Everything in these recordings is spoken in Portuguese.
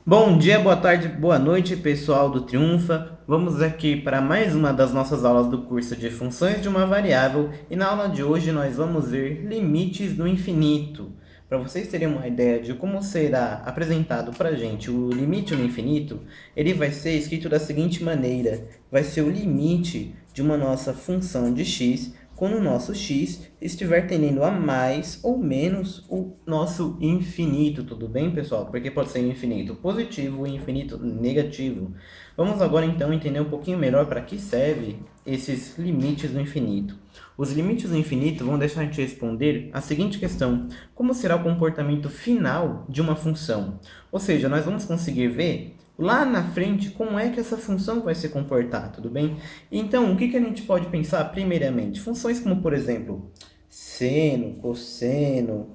Bom dia, boa tarde, boa noite, pessoal do Triunfa. Vamos aqui para mais uma das nossas aulas do curso de funções de uma variável e na aula de hoje nós vamos ver limites do infinito. Para vocês terem uma ideia de como será apresentado para a gente o limite no infinito, ele vai ser escrito da seguinte maneira: vai ser o limite de uma nossa função de x quando o nosso x estiver tendendo a mais ou menos o nosso infinito, tudo bem, pessoal? Porque pode ser infinito positivo e infinito negativo. Vamos agora, então, entender um pouquinho melhor para que serve esses limites do infinito. Os limites do infinito vão deixar a gente responder a seguinte questão: como será o comportamento final de uma função? Ou seja, nós vamos conseguir ver lá na frente como é que essa função vai se comportar, tudo bem? Então, o que a gente pode pensar primeiramente? Funções como, por exemplo, seno, cosseno,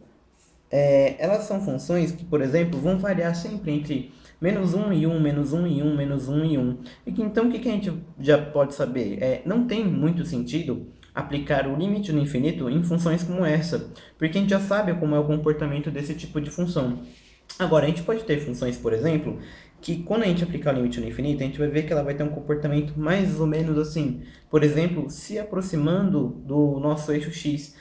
elas são funções que, por exemplo, vão variar sempre entre menos um e um, menos um e um, menos um e um. E que, então, o que a gente já pode saber? Não tem muito sentido aplicar o limite no infinito em funções como essa, porque a gente já sabe como é o comportamento desse tipo de função. Agora, a gente pode ter funções, por exemplo, que quando a gente aplicar o limite no infinito, a gente vai ver que ela vai ter um comportamento mais ou menos assim. Por exemplo, se aproximando do nosso eixo x.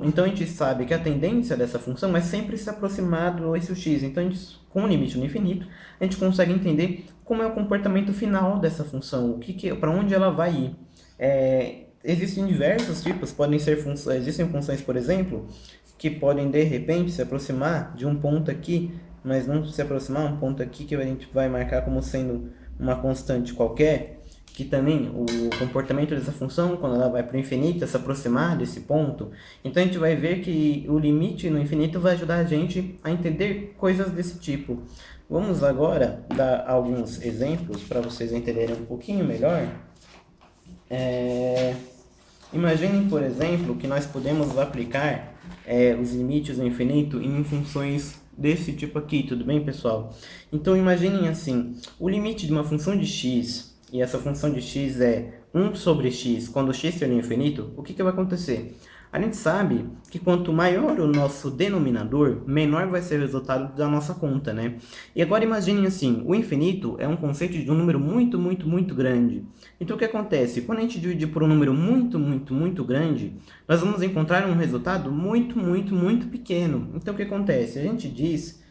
Então a gente sabe que a tendência dessa função é sempre se aproximar do eixo x. Então, com o limite no infinito, a gente consegue entender como é o comportamento final dessa função, para onde ela vai ir. Existem diversos tipos, existem funções, por exemplo, que podem de repente se aproximar de um ponto aqui, mas não se aproximar um ponto aqui que a gente vai marcar como sendo uma constante qualquer, que também o comportamento dessa função, quando ela vai para o infinito, é se aproximar desse ponto. Então a gente vai ver que o limite no infinito vai ajudar a gente a entender coisas desse tipo. Vamos agora dar alguns exemplos para vocês entenderem um pouquinho melhor. Imaginem, por exemplo, que nós podemos aplicar os limites do infinito em funções desse tipo aqui, tudo bem, pessoal? Então, imaginem assim, o limite de uma função de x, e essa função de x é 1 sobre x, quando x tende ao infinito, o que vai acontecer? A gente sabe que quanto maior o nosso denominador, menor vai ser o resultado da nossa conta, né? E agora imaginem assim, o infinito é um conceito de um número muito, muito, muito grande. Então o que acontece? Quando a gente dividir por um número muito, muito, muito grande, nós vamos encontrar um resultado muito, muito, muito pequeno. Então o que acontece? A gente diz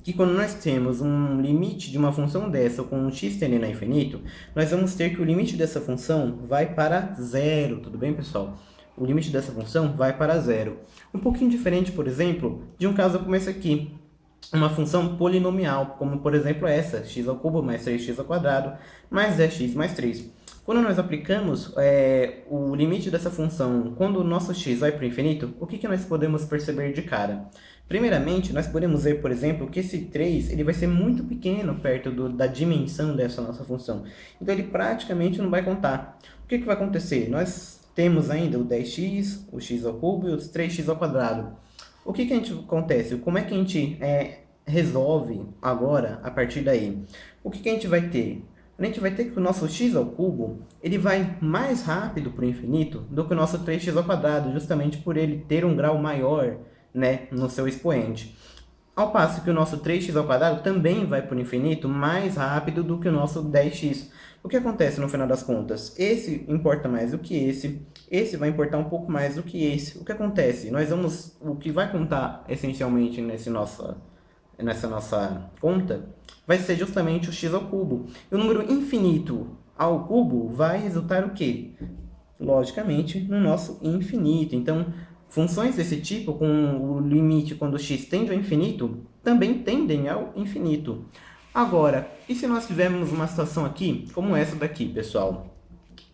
que quando nós temos um limite de uma função dessa com um x tendendo a infinito, nós vamos ter que o limite dessa função vai para zero, tudo bem, pessoal? O limite dessa função vai para zero. Um pouquinho diferente, por exemplo, de um caso como esse aqui. Uma função polinomial, como por exemplo essa, x ao cubo mais 3x ao quadrado, mais 10x mais 3. Quando nós aplicamos o limite dessa função, quando o nosso x vai para o infinito, o que nós podemos perceber de cara? Primeiramente, nós podemos ver, por exemplo, que esse 3 ele vai ser muito pequeno perto da dimensão dessa nossa função. Então, ele praticamente não vai contar. O que vai acontecer? Nós temos ainda o 10x, o x ao cubo e os 3x ao quadrado. O que a gente acontece? Como é que a gente resolve agora a partir daí? O que a gente vai ter? A gente vai ter que o nosso x ao cubo ele vai mais rápido para o infinito do que o nosso 3x ao quadrado, justamente por ele ter um grau maior, né, no seu expoente. Ao passo que o nosso 3x ao quadrado também vai para o infinito mais rápido do que o nosso 10x. O que acontece no final das contas? Esse importa mais do que esse vai importar um pouco mais do que esse. O que acontece? O que vai contar essencialmente nessa nossa conta vai ser justamente o x ao cubo. E o número infinito ao cubo vai resultar o quê? Logicamente, no nosso infinito. Então, funções desse tipo, com o limite quando x tende ao infinito, também tendem ao infinito. Agora, e se nós tivermos uma situação aqui, como essa daqui, pessoal?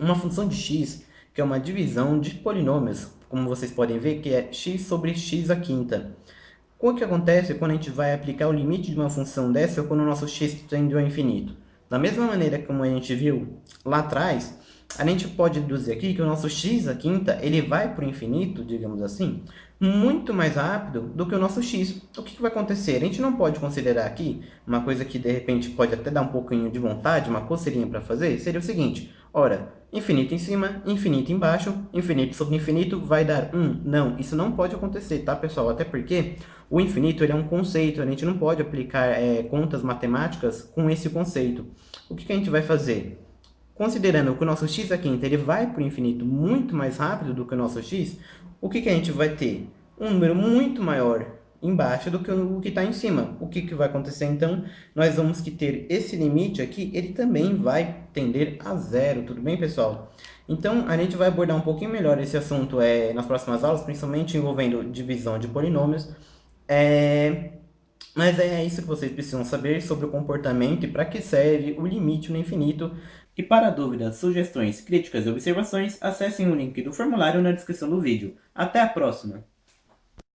Uma função de x, que é uma divisão de polinômios, como vocês podem ver, que é x sobre x à quinta. O que acontece quando a gente vai aplicar o limite de uma função dessa quando o nosso x tende ao infinito? Da mesma maneira como a gente viu lá atrás, a gente pode deduzir aqui que o nosso x à quinta ele vai para o infinito, digamos assim, muito mais rápido do que o nosso x. O que vai acontecer? A gente não pode considerar aqui uma coisa que de repente pode até dar um pouquinho de vontade, uma coceirinha para fazer, seria o seguinte: Ora, infinito em cima, infinito embaixo, infinito sobre infinito vai dar 1. Não, isso não pode acontecer, tá, pessoal? Até porque o infinito ele é um conceito, a gente não pode aplicar contas matemáticas com esse conceito. O que a gente vai fazer? Considerando que o nosso x à quinta ele vai para o infinito muito mais rápido do que o nosso x, o que a gente vai ter? Um número muito maior embaixo do que o que está em cima. O que vai acontecer então? Nós vamos que ter esse limite aqui, ele também vai tender a zero, tudo bem, pessoal? Então, a gente vai abordar um pouquinho melhor esse assunto nas próximas aulas, principalmente envolvendo divisão de polinômios. Mas é isso que vocês precisam saber sobre o comportamento e para que serve o limite no infinito. E para dúvidas, sugestões, críticas e observações, acessem o link do formulário na descrição do vídeo. Até a próxima!